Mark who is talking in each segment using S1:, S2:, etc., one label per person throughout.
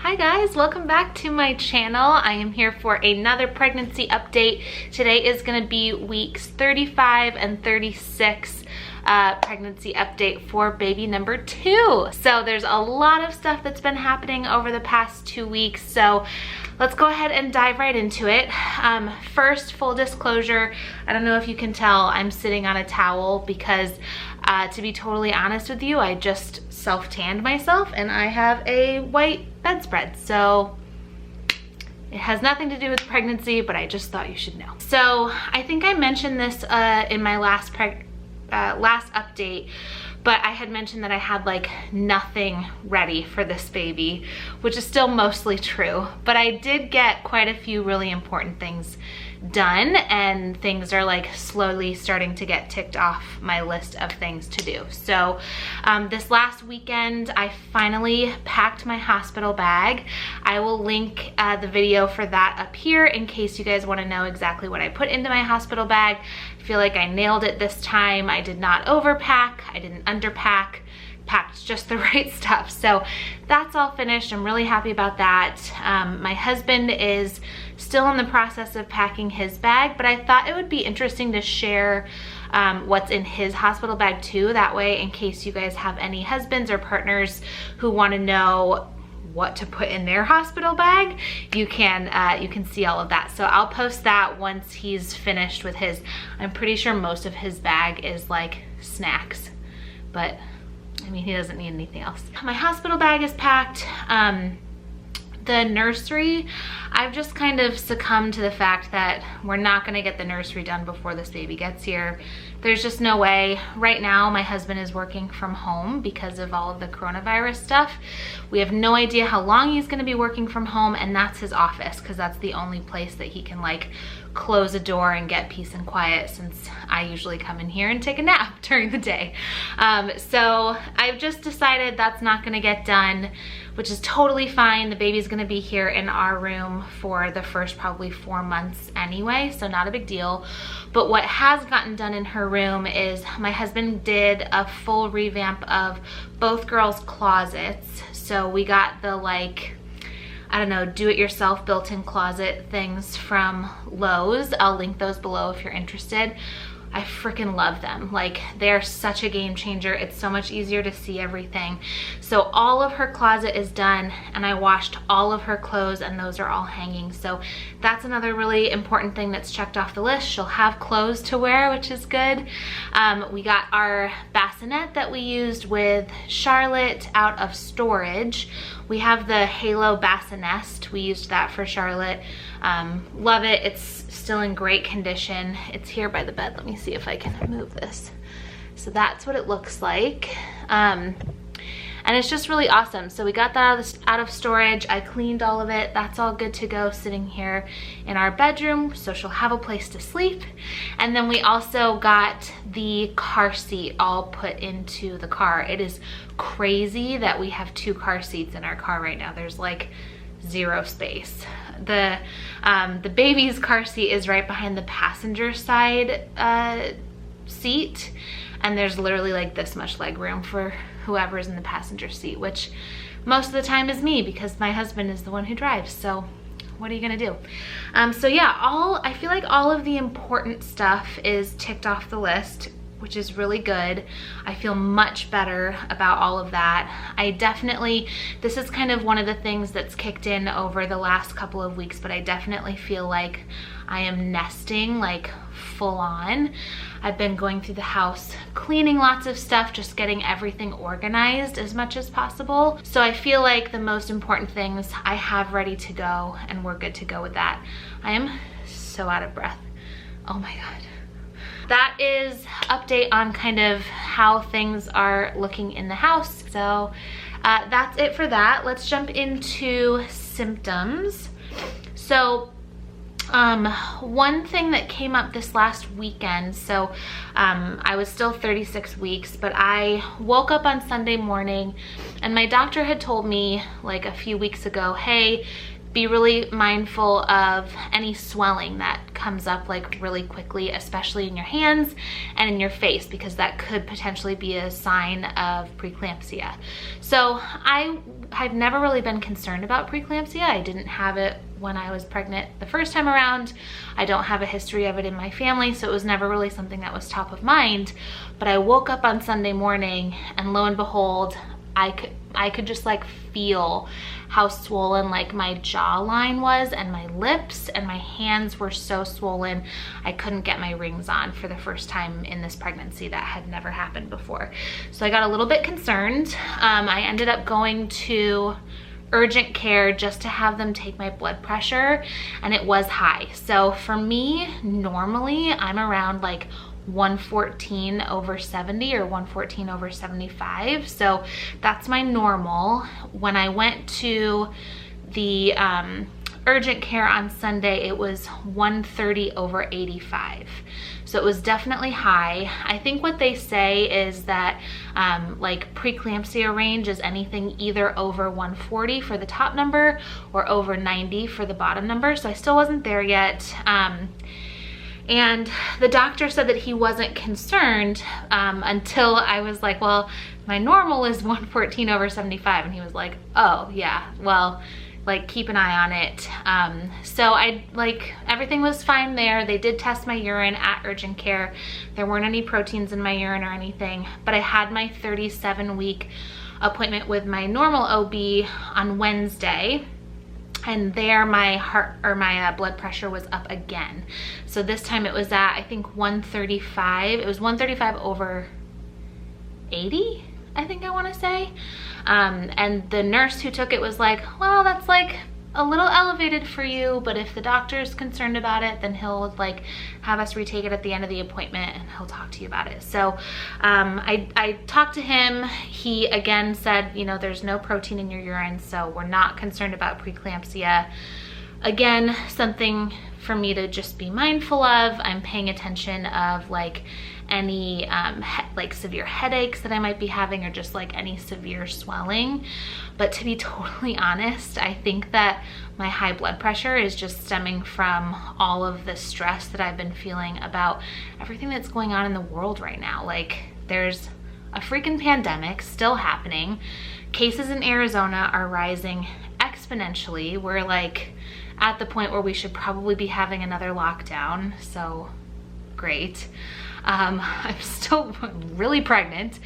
S1: Hi guys, welcome back to my channel. I am here for another pregnancy update. Today is going to be weeks 35 and 36 pregnancy update for baby number 2. So there's a lot of stuff that's been happening over the past 2 weeks. So let's go ahead and dive right into it. First, full disclosure, I don't know if you can tell, I'm sitting on a towel because to be totally honest with you, I just self-tanned myself and I have a white bedspread. So it has nothing to do with pregnancy, but I just thought you should know. So I think I mentioned this in my last update, but I had mentioned that I had like nothing ready for this baby, which is still mostly true, but I did get quite a few really important things done, and things are like slowly starting to get ticked off my list of things to do. So this last weekend I finally packed my hospital bag. I will link the video for that up here in case you guys want to know exactly what I put into my hospital bag. I feel like I nailed it this time. I did not overpack, I didn't underpack, packed just the right stuff. So that's all finished. I'm really happy about that. My husband is still in the process of packing his bag, but I thought it would be interesting to share what's in his hospital bag too. That way, in case you guys have any husbands or partners who want to know what to put in their hospital bag, you can see all of that. So I'll post that once he's finished with his. I'm pretty sure most of his bag is like snacks, but I mean, he doesn't need anything else. My hospital bag is packed. The nursery, I've just kind of succumbed to the fact that we're not gonna get the nursery done before this baby gets here. There's just no way. Right now, my husband is working from home because of all of the coronavirus stuff. We have no idea how long he's gonna be working from home, and that's his office, because that's the only place that he can like close a door and get peace and quiet, since I usually come in here and take a nap during the day. So I've just decided that's not gonna get done, which is totally fine. The baby's gonna be here in our room for the first probably 4 months anyway, so not a big deal. But what has gotten done in her room is my husband did a full revamp of both girls' closets. So we got the like, I don't know, do-it-yourself built-in closet things from Lowe's. I'll link those below if you're interested. I freaking love them. Like, they're such a game changer. It's so much easier to see everything. So all of her closet is done, and I washed all of her clothes, and those are all hanging. So that's another really important thing that's checked off the list. She'll have clothes to wear, which is good. We got our bassinet that we used with Charlotte out of storage. We have the Halo bassinet. We used that for Charlotte. Love it. It's still in great condition. It's here by the bed. Let me see if I can move this. So that's what it looks like. And it's just really awesome. So we got that out of storage. I cleaned all of it. That's all good to go sitting here in our bedroom, so she'll have a place to sleep. And then we also got the car seat all put into the car. It is crazy that we have 2 car seats in our car right now. There's like 0 space. The baby's car seat is right behind the passenger side seat, and there's literally like this much leg room for whoever's in the passenger seat, which most of the time is me because my husband is the one who drives. So what are you gonna do? So yeah, I feel like all of the important stuff is ticked off the list, which is really good. I feel much better about all of that. This is kind of one of the things that's kicked in over the last couple of weeks, but I definitely feel like I am nesting like full on. I've been going through the house, cleaning lots of stuff, just getting everything organized as much as possible. So I feel like the most important things I have ready to go, and we're good to go with that. I am so out of breath. Oh my God. That is update on kind of how things are looking in the house. So that's it for that. Let's jump into symptoms. So one thing that came up this last weekend, so I was still 36 weeks, but I woke up on Sunday morning and my doctor had told me like a few weeks ago, hey, be really mindful of any swelling that comes up like really quickly, especially in your hands and in your face, because that could potentially be a sign of preeclampsia. So I've never really been concerned about preeclampsia. I didn't have it when I was pregnant the first time around. I don't have a history of it in my family, so it was never really something that was top of mind. But I woke up on Sunday morning and lo and behold, I could just like feel how swollen like my jawline was, and my lips and my hands were so swollen. I couldn't get my rings on for the first time in this pregnancy. That had never happened before. So I got a little bit concerned. I ended up going to urgent care just to have them take my blood pressure, and it was high. So for me, normally I'm around like 114/70 or 114/75. So that's my normal. When I went to the urgent care on Sunday, it was 130/85. So it was definitely high. I think what they say is that like preeclampsia range is anything either over 140 for the top number or over 90 for the bottom number. So I still wasn't there yet. And the doctor said that he wasn't concerned until I was like, well, my normal is 114/75. And he was like, oh yeah, well, like keep an eye on it. So everything was fine there. They did test my urine at urgent care. There weren't any proteins in my urine or anything, but I had my 37-week appointment with my normal OB on Wednesday. And there my blood pressure was up again. So this time it was at, I think 135. It was 135/80, I think I want to say. And the nurse who took it was like, well, that's like a little elevated for you, but if the doctor's concerned about it, then he'll like have us retake it at the end of the appointment and he'll talk to you about it. So I talked to him. He again said, you know, there's no protein in your urine, so we're not concerned about preeclampsia. Again, something for me to just be mindful of. I'm paying attention of like any like severe headaches that I might be having, or just like any severe swelling. But to be totally honest, I think that my high blood pressure is just stemming from all of the stress that I've been feeling about everything that's going on in the world right now. Like there's a freaking pandemic still happening. Cases in Arizona are rising exponentially. We're like at the point where we should probably be having another lockdown. So great. I'm still really pregnant.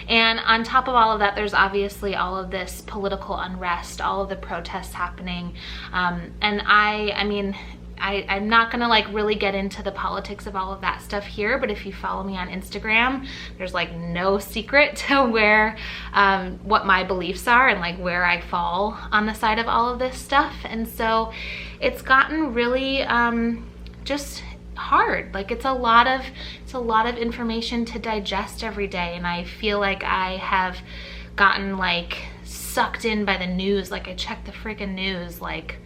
S1: And on top of all of that, there's obviously all of this political unrest, all of the protests happening. And I'm not gonna like really get into the politics of all of that stuff here, but if you follow me on Instagram, there's like no secret to where, what my beliefs are and like where I fall on the side of all of this stuff. And so it's gotten really, just hard. Like it's a lot of information to digest every day. And I feel like I have gotten like sucked in by the news. Like I check the freaking news like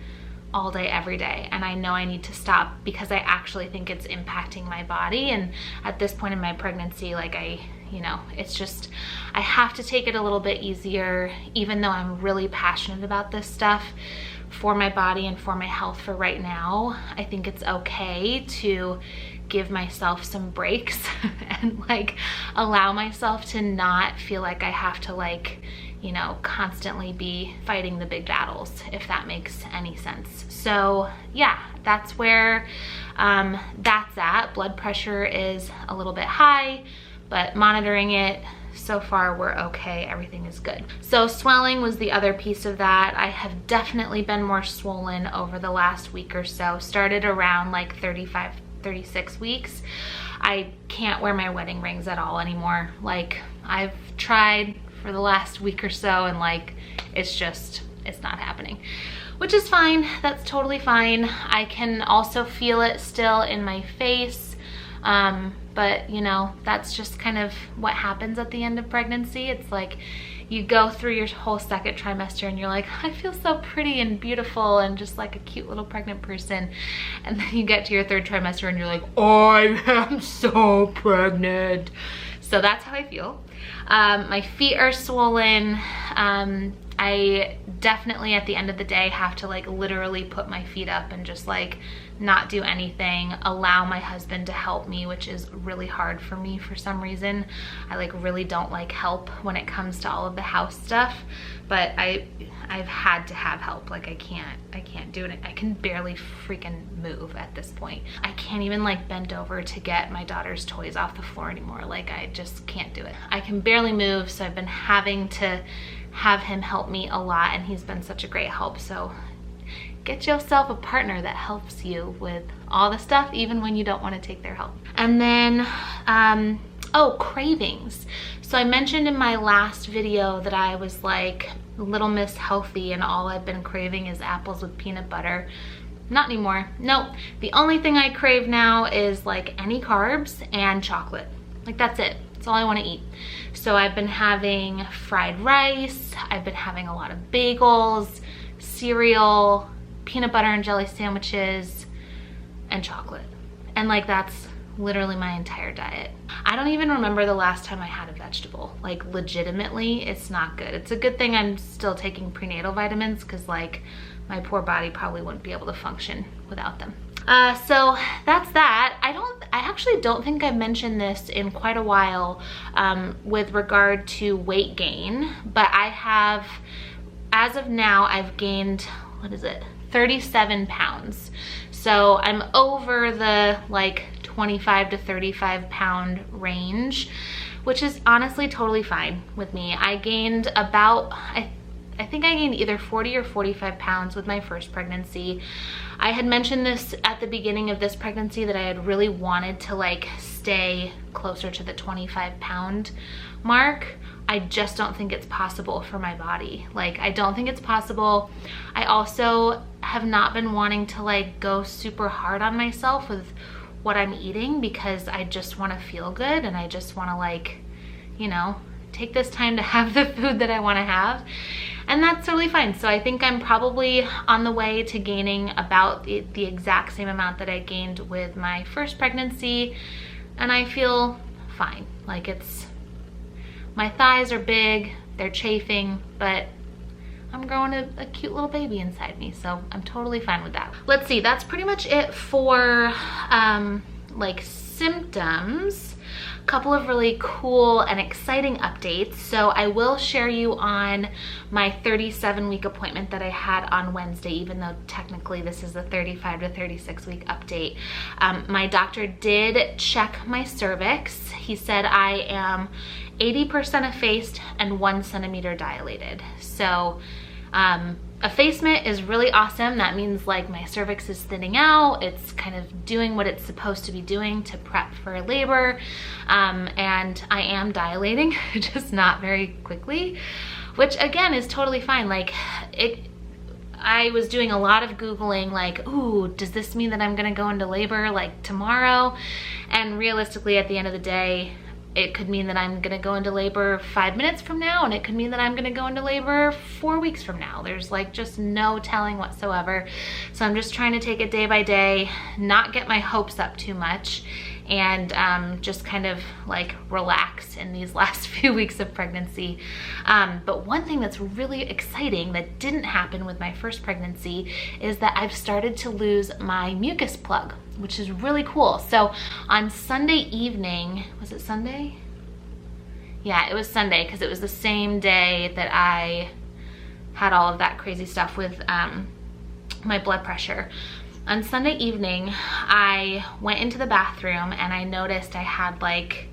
S1: all day, every day. And I know I need to stop because I actually think it's impacting my body. And at this point in my pregnancy, like it's just, I have to take it a little bit easier, even though I'm really passionate about this stuff for my body and for my health for right now. I think it's okay to give myself some breaks and like allow myself to not feel like I have to like, constantly be fighting the big battles, if that makes any sense. So yeah, that's where that's at. Blood pressure is a little bit high, but monitoring it. So far we're okay, everything is good. So swelling was the other piece of that. I have definitely been more swollen over the last week or so. Started around like 35, 36 weeks. I can't wear my wedding rings at all anymore. Like I've tried for the last week or so and like it's not happening, which is fine. That's totally fine. I can also feel it still in my face. But that's just kind of what happens at the end of pregnancy. It's like you go through your whole second trimester and you're like, I feel so pretty and beautiful and just like a cute little pregnant person. And then you get to your third trimester and you're like, I am so pregnant. So that's how I feel. My feet are swollen. I I definitely at the end of the day have to like literally put my feet up and just like not do anything, allow my husband to help me, which is really hard for me for some reason. I like really don't like help when it comes to all of the house stuff, but I've had to have help. Like I can't do it. I can barely freaking move at this point. I can't even like bend over to get my daughter's toys off the floor anymore. Like I just can't do it. I can barely move, so I've been having to have him help me a lot, and he's been such a great help. So get yourself a partner that helps you with all the stuff, even when you don't want to take their help. And then, oh, cravings. So I mentioned in my last video that I was like Little Miss Healthy and all I've been craving is apples with peanut butter. Not anymore. Nope. The only thing I crave now is like any carbs and chocolate. Like that's it. That's all I want to eat. So I've been having fried rice. I've been having a lot of bagels, cereal, peanut butter and jelly sandwiches, and chocolate. And like that's literally my entire diet. I don't even remember the last time I had a vegetable. Like legitimately, it's not good. It's a good thing I'm still taking prenatal vitamins because like my poor body probably wouldn't be able to function without them. So that's that. I actually don't think I've mentioned this in quite a while with regard to weight gain, but I have, as of now, I've gained, what is it, 37 pounds. So I'm over the like 25 to 35 pound range, which is honestly totally fine with me. I gained about, I think I gained either 40 or 45 pounds with my first pregnancy. I had mentioned this at the beginning of this pregnancy that I had really wanted to like stay closer to the 25 pound mark. I just don't think it's possible for my body. Like I don't think it's possible. I also have not been wanting to like go super hard on myself with what I'm eating because I just want to feel good and I just want to like, you know, take this time to have the food that I want to have. And that's totally fine. So I think I'm probably on the way to gaining about the exact same amount that I gained with my first pregnancy. And I feel fine. Like it's, my thighs are big, they're chafing, but I'm growing a cute little baby inside me. So I'm totally fine with that. Let's see, that's pretty much it for like symptoms. A couple of really cool and exciting updates. So I will share you on my 37-week appointment that I had on Wednesday, even though technically this is the 35 to 36 week update. My doctor did check my cervix. He said I am 80% effaced and 1 centimeter dilated. So effacement is really awesome. That means like my cervix is thinning out. It's kind of doing what it's supposed to be doing to prep for labor. And I am dilating, just not very quickly, which again is totally fine. Like I was doing a lot of Googling like, ooh, does this mean that I'm gonna go into labor like tomorrow? And realistically at the end of the day, it could mean that I'm gonna go into labor 5 minutes from now, and it could mean that I'm gonna go into labor 4 weeks from now. There's like just no telling whatsoever. So I'm just trying to take it day by day, not get my hopes up too much, and just kind of like relax in these last few weeks of pregnancy. But one thing that's really exciting that didn't happen with my first pregnancy is that I've started to lose my mucus plug, which is really cool. So on Sunday evening, was it Sunday? Yeah, it was Sunday because it was the same day that I had all of that crazy stuff with my blood pressure. On Sunday evening, I went into the bathroom and I noticed I had like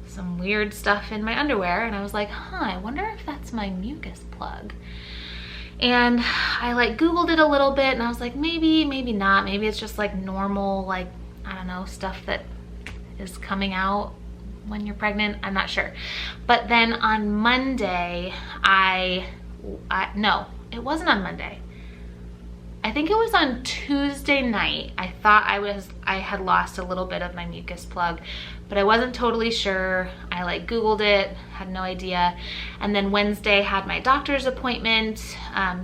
S1: some weird stuff in my underwear, and I was like, huh, I wonder if that's my mucus plug. And I like Googled it a little bit and I was like, maybe not. Maybe it's just like normal, like, I don't know, stuff that is coming out when you're pregnant. I'm not sure. But then on Monday, no, it wasn't on Monday. I think it was on Tuesday night. I thought I had lost a little bit of my mucus plug, but I wasn't totally sure. I like Googled it, had no idea. And then Wednesday had my doctor's appointment.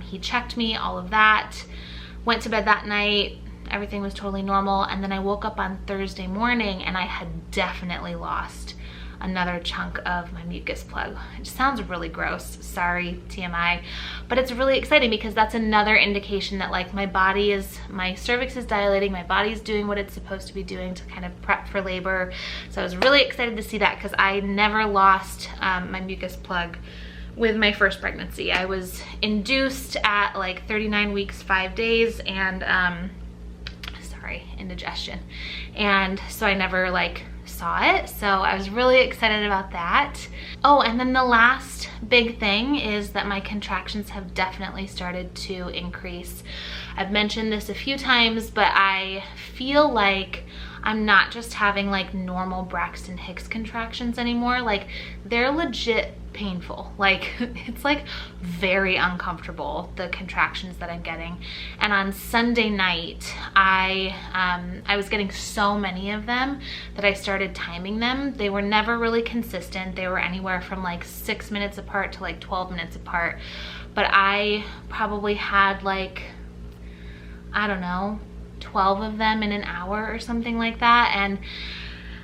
S1: He checked me, all of that. Went to bed that night. Everything was totally normal. And then I woke up on Thursday morning and I had definitely lost another chunk of my mucus plug. It just sounds really gross, sorry, TMI, but it's really exciting because that's another indication that like my cervix is dilating, my body's doing what it's supposed to be doing to kind of prep for labor. So I was really excited to see that because I never lost my mucus plug with my first pregnancy. I was induced at like 39 weeks, 5 days, and indigestion. And so I never like saw it. So I was really excited about that. Oh, and then the last big thing is that my contractions have definitely started to increase. I've mentioned this a few times, but I feel like I'm not just having like normal Braxton Hicks contractions anymore. Like they're legit painful. Like it's like very uncomfortable, the contractions that I'm getting. And on Sunday night, I was getting so many of them that I started timing them. They were never really consistent. They were anywhere from like 6 minutes apart to like 12 minutes apart. But I probably had like, I don't know, 12 of them in an hour or something like that. And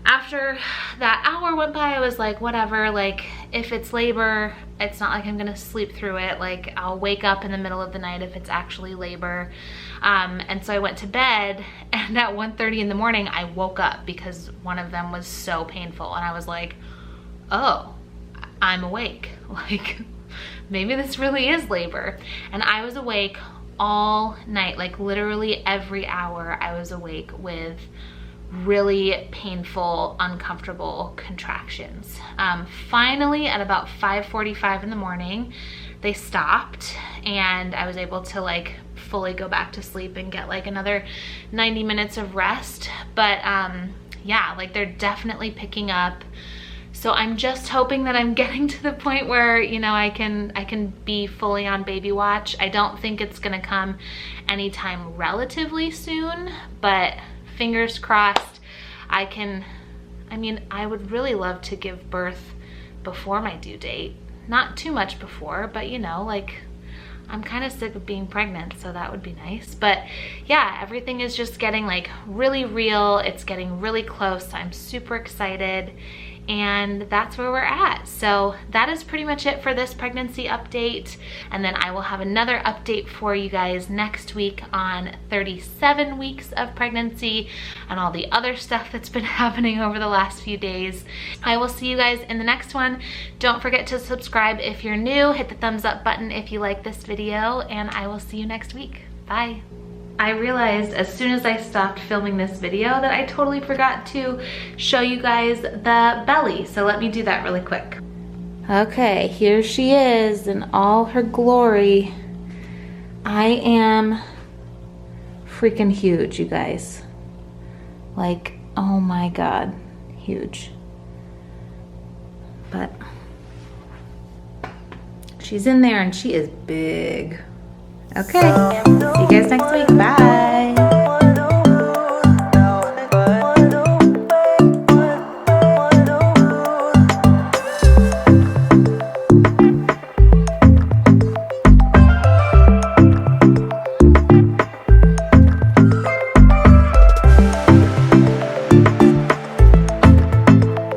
S1: after that hour went by, I was like, whatever, like if it's labor, it's not like I'm gonna sleep through it. Like I'll wake up in the middle of the night if it's actually labor. And so I went to bed, and at 1:30 in the morning, I woke up because one of them was so painful. And I was like, oh, I'm awake. Like maybe this really is labor. And I was awake all night, like literally every hour I was awake with really painful, uncomfortable contractions. Finally, at about 5:45 in the morning, they stopped, and I was able to like fully go back to sleep and get like another 90 minutes of rest. But yeah, like they're definitely picking up. So I'm just hoping that I'm getting to the point where, you know, I can be fully on baby watch. I don't think it's gonna come anytime relatively soon, but fingers crossed. I mean, I would really love to give birth before my due date. Not too much before, but you know, like I'm kind of sick of being pregnant, so that would be nice. But yeah, everything is just getting like really real. It's getting really close. I'm super excited. And that's where we're at. So that is pretty much it for this pregnancy update. And then I will have another update for you guys next week on 37 weeks of pregnancy and all the other stuff that's been happening over the last few days. I will see you guys in the next one. Don't forget to subscribe if you're new. Hit the thumbs up button if you like this video, and I will see you next week. Bye. I realized as soon as I stopped filming this video that I totally forgot to show you guys the belly. So let me do that really quick. Okay, here she is in all her glory. I am freaking huge, you guys. Like, oh my God, huge. But she's in there and she is big. Okay.